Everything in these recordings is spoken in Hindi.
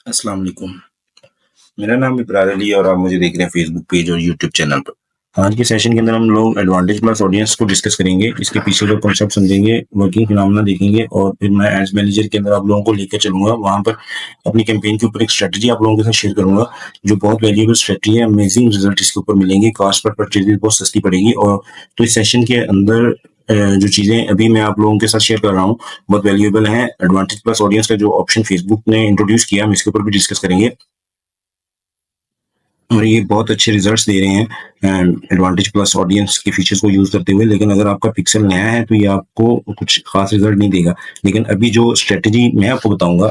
अस्सलाम वालेकुम। मेरा नाम इकरार अली है और आप मुझे देख रहे हैं फेसबुक पेज और यूट्यूब चैनल पर। आज के सेशन के अंदर हम लोग एडवांटेज प्लस ऑडियंस को डिस्कस करेंगे, इसके पीछे का कॉन्सेप्ट समझेंगे, वर्किंग फिनोमेना देखेंगे और फिर मैं एज मैनेजर के अंदर आप लोगों को लेकर चलूंगा वहां पर अपनी कैंपेन के ऊपर एक स्ट्रेटजी आप लोगों के साथ शेयर करूंगा जो बहुत वैल्यूएबल स्ट्रेटजी है। अमेजिंग रिजल्ट इसके ऊपर मिलेंगे, कॉस्ट पर परचेज बहुत सस्ती पड़ेगी। और तो इस सेशन के अंदर जो चीजें अभी मैं आप लोगों के साथ शेयर कर रहा हूँ बहुत वैल्यूएबल है। एडवांटेज प्लस ऑडियंस का जो ऑप्शन फेसबुक ने इंट्रोड्यूस किया हम इसके ऊपर भी डिस्कस करेंगे और ये बहुत अच्छे रिजल्ट्स दे रहे हैं एडवांटेज प्लस ऑडियंस के फीचर्स को यूज करते हुए। लेकिन अगर आपका पिक्सल नया है तो ये आपको कुछ खास रिजल्ट नहीं देगा। लेकिन अभी जो स्ट्रेटजी मैं आपको बताऊंगा,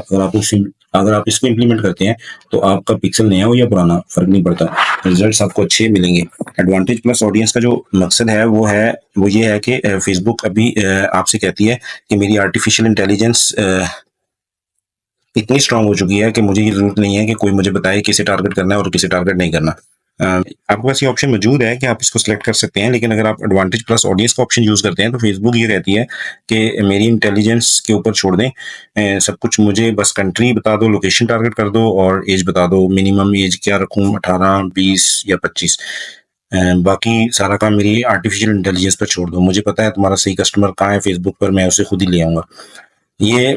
अगर आप इसको इम्प्लीमेंट करते हैं तो आपका पिक्सल नया हो या पुराना फर्क नहीं पड़ता, रिजल्ट्स आपको अच्छे मिलेंगे। एडवांटेज प्लस ऑडियंस का जो मकसद है वो ये है कि फेसबुक अभी आपसे कहती है कि मेरी आर्टिफिशियल इंटेलिजेंस इतनी स्ट्रांग हो चुकी है कि मुझे ये जरूरत नहीं है कि कोई मुझे बताए किसे टारगेट करना है और किसे टारगेट नहीं करना। आपके पास ये ऑप्शन मौजूद है कि आप इसको सिलेक्ट कर सकते हैं, लेकिन अगर आप एडवांटेज प्लस ऑडियंस का ऑप्शन यूज करते हैं तो फेसबुक ये कहती है कि मेरी इंटेलिजेंस के ऊपर छोड़ दें, सब कुछ मुझे बस कंट्री बता दो, लोकेशन टारगेट कर दो और एज बता दो। मिनिमम एज क्या रखूं, 18, 20 या 25। बाकी सारा काम मेरी आर्टिफिशियल इंटेलिजेंस पर छोड़ दो, मुझे पता है तुम्हारा सही कस्टमर कहाँ है फेसबुक पर, मैं उसे खुद ही ले आऊंगा। ये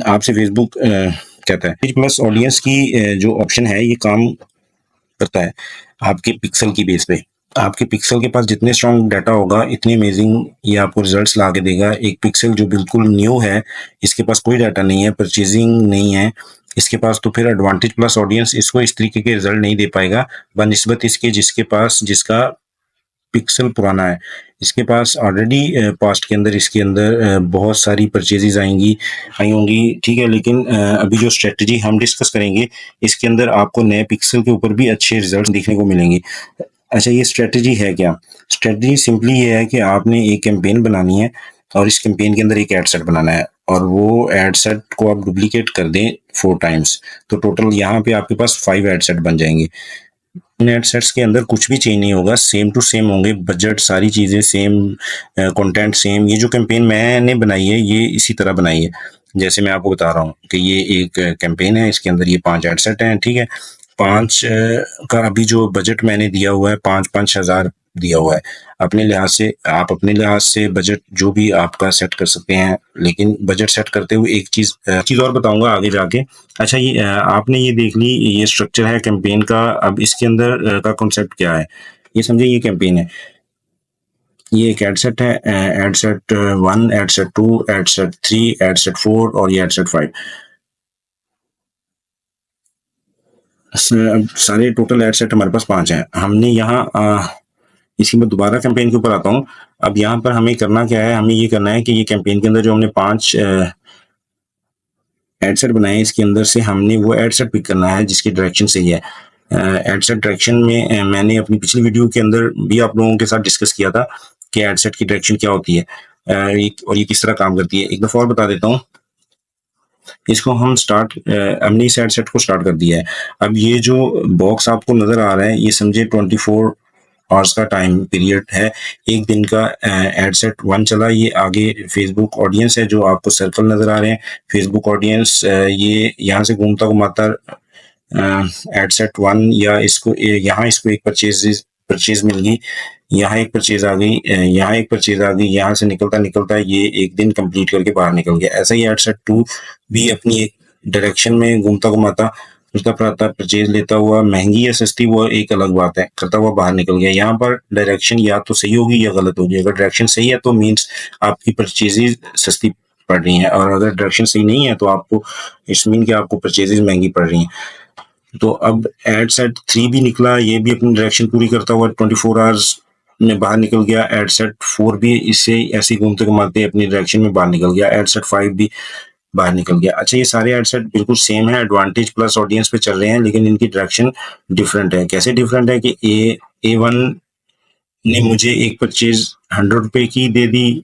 आपसे फेसबुक कहता है प्लस ऑडियंस की जो ऑप्शन है ये काम करता है आपके पिक्सल की बेस पे। आपके पिक्सल के पास जितने स्ट्रॉन्ग डाटा होगा इतनी अमेजिंग ये आपको रिजल्ट्स ला के देगा। एक पिक्सल जो बिल्कुल न्यू है, इसके पास कोई डाटा नहीं है, परचेजिंग नहीं है इसके पास, तो फिर एडवांटेज प्लस ऑडियंस इसको इस तरीके के रिजल्ट नहीं दे पाएगा बनिस्बत इसके जिसका पिक्सल पुराना है। इसके पास ऑलरेडी पास्ट के अंदर इसके अंदर बहुत सारी परचेजेज आई होंगी, ठीक है। लेकिन अभी जो स्ट्रेटजी हम डिस्कस करेंगे इसके अंदर आपको नए पिक्सल के ऊपर भी अच्छे रिजल्ट देखने को मिलेंगे। अच्छा, ये स्ट्रेटजी है क्या? स्ट्रेटजी सिंपली ये है कि आपने एक कैंपेन बनानी है और इस कैंपेन के अंदर एक एड सेट बनाना है और वो एड सेट को आप डुप्लीकेट कर दें 4 टाइम्स, तो टोटल यहाँ पे आपके पास 5 एड सेट बन जाएंगे। नेट सेट्स के अंदर कुछ भी चेंज नहीं होगा, सेम टू सेम होंगे, बजट सारी चीज़ें सेम, कंटेंट सेम। ये जो कैंपेन मैंने बनाई है ये इसी तरह बनाई है जैसे मैं आपको बता रहा हूँ कि ये एक कैंपेन है, इसके अंदर ये 5 एड सेट हैं, ठीक है। 5 का अभी जो बजट मैंने दिया हुआ है 5-5 हज़ार दिया हुआ है। अपने लिहाज से आप अपने लिहाज से बजट जो भी आपका सेट कर सकते हैं, लेकिन बजट सेट करते हुए एक चीज़ और बताऊंगा आगे जाके। अच्छा, ये आपने ये देख ली, ये स्ट्रक्चर है कैंपेन का। अब इसके अंदर का कॉन्सेप्ट क्या है, ये समझे। ये कैंपेन है, ये एक एडसेट है, एडसेट 1, एडसेट 2, एडसेट 3, एडसेट 4 और ये एडसेट 5। सारे टोटल एडसेट हमारे पास 5 हैं। हमने यहाँ इसी में दोबारा कैंपेन के ऊपर आता हूँ। अब यहाँ पर हमें करना क्या है, हमें ये करना है कि ये कैंपेन के अंदर जो हमने 5 एडसेट बनाए इसके अंदर से हमने वो एडसेट पिक करना है जिसकी डायरेक्शन सही है। एडसेट डायरेक्शन में मैंने अपनी पिछली वीडियो के अंदर भी आप लोगों के साथ डिस्कस किया था कि एडसेट की डायरेक्शन क्या होती है और ये किस तरह काम करती है। एक दफा और बता देता हूँ। इसको हम हमने इस एडसेट को स्टार्ट कर दिया है। अब ये जो बॉक्स आपको नजर आ रहा है ये समझे 24 आवर्स का टाइम पीरियड है। एक दिन का एडसेट 1 चला, ये आगे फेसबुक ऑडियंस है जो आपको सर्कल नजर आ रहे हैं। फेसबुक ऑडियंस ये यहाँ से घूमता घुमाता एडसेट 1 या यहाँ इसको एक परचेज मिल गई, यहाँ एक परचेज आ गई, यहाँ एक परचेज आ गई, यहाँ से निकलता निकलता ये एक दिन कंप्लीट करके बाहर निकल गया। ऐसा ही एडसेट 2 भी अपनी एक डायरेक्शन में घूमता घुमाता उसका परचेज लेता हुआ, महंगी या सस्ती वो एक अलग बात है, करता हुआ बाहर निकल गया। यहाँ पर डायरेक्शन या तो सही होगी या गलत होगी। अगर डायरेक्शन सही है तो मीन्स आपकी परचेजेज सस्ती पड़ रही है, और अगर डायरेक्शन सही नहीं है तो आपको इट्स मीन कि आपको परचेजेज महंगी पड़ रही हैं। तो अब एडसेट 3 भी निकला, ये भी अपनी डायरेक्शन पूरी करता हुआ 24 आवर्स में बाहर निकल गया। एडसेट 4 भी इससे ऐसे घूमते घुमाते अपनी डायरेक्शन में बाहर निकल गया। एडसेट 5 भी बाहर निकल गया। अच्छा, ये सारे एडसेट बिल्कुल सेम है, एडवांटेज प्लस ऑडियंस पे चल रहे हैं, लेकिन इनकी डायरेक्शन डिफरेंट है। कैसे डिफरेंट है कि A1 ने मुझे एक परचेज 100 रुपए की दे दी,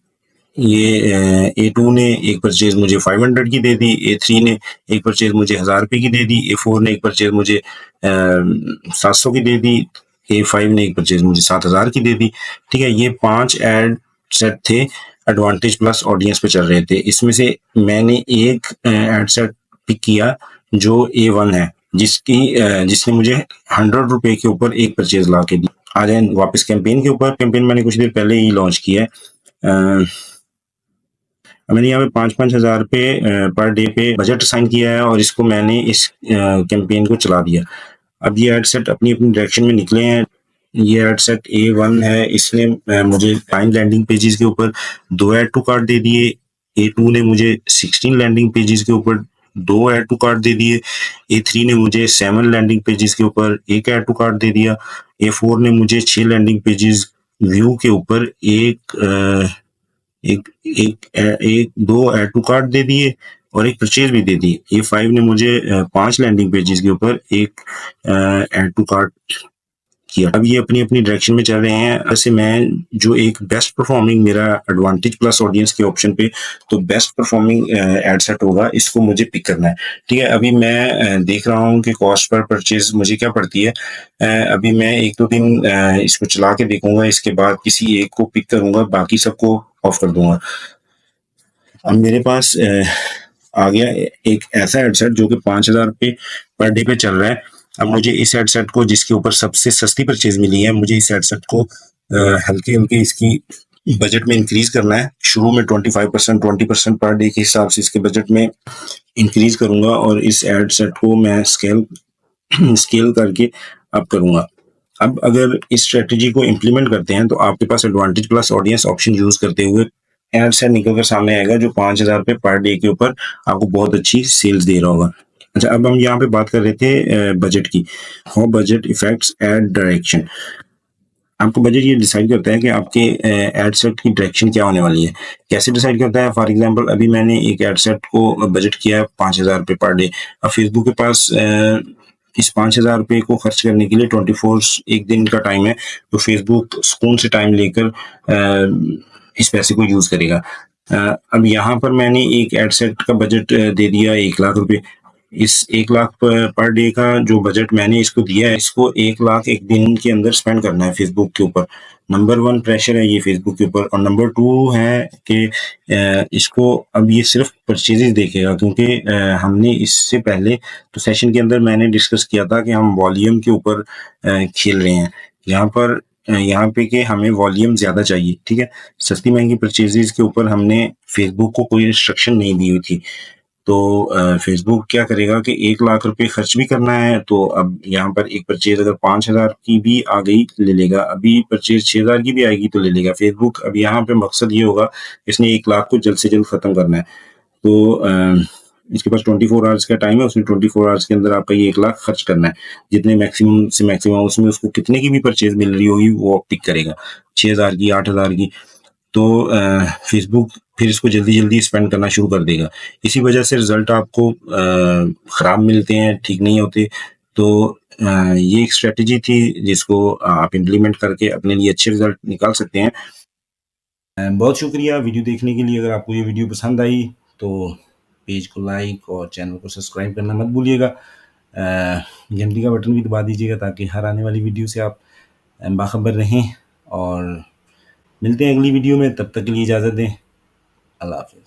ये A2 ने एक परचेज मुझे 500 की दे दी, A3 ने एक परचेज मुझे 1000 रुपए की दे दी, A4 ने एक परचेज मुझे 700 की दे दी, A5 ने एक परचेज मुझे 7000 की दे दी। ठीक है, ये 5 एड सेट थे एडवांटेज प्लस ऑडियंस पे चल रहे थे। इसमें से मैंने एक एड सेट पिक किया जो A1 है, जिसने मुझे 100 रुपए के ऊपर एक परचेज ला के दी। आ जाए वापस कैंपेन के ऊपर। कैंपेन मैंने कुछ देर पहले ही लॉन्च किया है। मैंने यहाँ पे 5-5 हज़ार पे पर डे पे बजट असाइन किया है और इसको मैंने इस कैंपेन को चला दिया। अब ये एड सेट अपनी अपनी डायरेक्शन में निकले हैं। ये एड सेट A1 है, इसने मुझे 5 लैंडिंग पेजेस के ऊपर 2 ऐड टू कार्ट दे दिए। A2 ने मुझे 16 लैंडिंग पेजेस के ऊपर 2 ऐड टू कार्ट दे दिए। A3 ने मुझे 7 लैंडिंग पेजेस के ऊपर 1 ऐड टू कार्ट दे दिया। A4 ने मुझे 6 लैंडिंग पेजेस व्यू के ऊपर एक एक एक 2 ऐड टू कार्ट दे दिए और एक परचेज भी दे दी। A5 ने मुझे 5 लैंडिंग पेजेस के ऊपर एक ऐड टू कार्ट किया। अब ये अपनी अपनी डायरेक्शन में चल रहे हैं। ऐसे मैं जो एक बेस्ट परफॉर्मिंग मेरा एडवांटेज प्लस ऑडियंस के ऑप्शन पे तो बेस्ट परफॉर्मिंग एड सेट होगा, इसको मुझे पिक करना है। ठीक है, अभी मैं देख रहा हूँ कि कॉस्ट पर परचेज मुझे क्या पड़ती है। अभी मैं 1-2 दिन इसको चला के देखूंगा, इसके बाद किसी एक को पिक करूंगा, बाकी सबको ऑफ कर दूंगा। अब मेरे पास आ गया एक ऐसा हेडसेट जो कि 5,000 रुपये पर डे पे चल रहा है। अब मुझे इस हेडसेट को, जिसके ऊपर सबसे सस्ती परचेज मिली है, मुझे इस हेडसेट को हल्के हल्के इसकी बजट में इंक्रीज करना है। शुरू में 25% 20% पर डे के हिसाब से इसके बजट में इंक्रीज करूंगा और इस हेडसेट को मैं स्केल करके अप करूंगा। अब अगर इस स्ट्रेटेजी को इम्प्लीमेंट करते हैं तो आपके पास advantage plus audience option use करते हुए एड सेट निकल कर सामने आएगा जो 5,000 रुपये पर डे के ऊपर आपको बहुत अच्छी सेल्स दे रहा होगा। अच्छा, अब हम यहाँ पे बात कर रहे थे बजट की। How budget affects ad direction. आपको बजट ये डिसाइड करता है कि आपके एड सेट की डायरेक्शन क्या होने वाली है। कैसे डिसाइड करता है? फॉर एग्जांपल अभी मैंने एक एड सेट को बजट किया है 5,000 रुपये पर डे। अब फेसबुक के पास इस 5,000 रुपये को खर्च करने के लिए 24 एक दिन का टाइम है, तो फेसबुक सुकून से टाइम लेकर इस पैसे को यूज करेगा। अब यहाँ पर मैंने एक एड सेट का बजट दे दिया 1 लाख रुपए। इस 1 लाख पर डे का जो बजट मैंने इसको दिया है, इसको 1 लाख एक दिन के अंदर स्पेंड करना है फेसबुक के ऊपर। नंबर 1 प्रेशर है ये फेसबुक के ऊपर। और नंबर 2 है कि इसको अब ये सिर्फ परचेजेस देखेगा, क्योंकि हमने इससे पहले तो सेशन के अंदर मैंने डिस्कस किया था कि हम वॉल्यूम के ऊपर खेल रहे हैं। यहाँ पे कि हमें वॉल्यूम ज्यादा चाहिए। ठीक है, सस्ती महंगी परचेजेस के ऊपर हमने फेसबुक को कोई रिस्ट्रिक्शन नहीं दी हुई थी। तो फेसबुक क्या करेगा कि 1 लाख रुपए खर्च भी करना है, तो अब यहाँ पर एक परचेज अगर 5,000 की भी आ गई ले लेगा, अभी परचेज 6,000 की भी आएगी तो ले लेगा फेसबुक। अब यहाँ पे मकसद ये होगा, इसने 1 लाख को जल्द से जल्द खत्म करना है। तो इसके पास 24 आवर्स का टाइम है, उसने 24 आवर्स के अंदर आपका ये 1 लाख खर्च करना है। जितने मैक्सिमम से मैक्सिमम उसमें उसको कितने की भी परचेज मिल रही होगी वो पिक करेगा, 6,000 की, 8,000 की। तो फेसबुक फिर इसको जल्दी जल्दी स्पेंड करना शुरू कर देगा। इसी वजह से रिजल्ट आपको खराब मिलते हैं, ठीक नहीं होते। तो ये एक स्ट्रेटेजी थी जिसको आप इम्प्लीमेंट करके अपने लिए अच्छे रिजल्ट निकाल सकते हैं। बहुत शुक्रिया वीडियो देखने के लिए। अगर आपको ये वीडियो पसंद आई तो पेज को लाइक और चैनल को सब्सक्राइब करना मत भूलिएगा। घंटी का बटन भी दबा दीजिएगा ताकि हर आने वाली वीडियो से आप बाखबर रहें। और मिलते हैं अगली वीडियो में, तब तक के लिए इजाज़त दें। अल्लाह हाफ़िज़।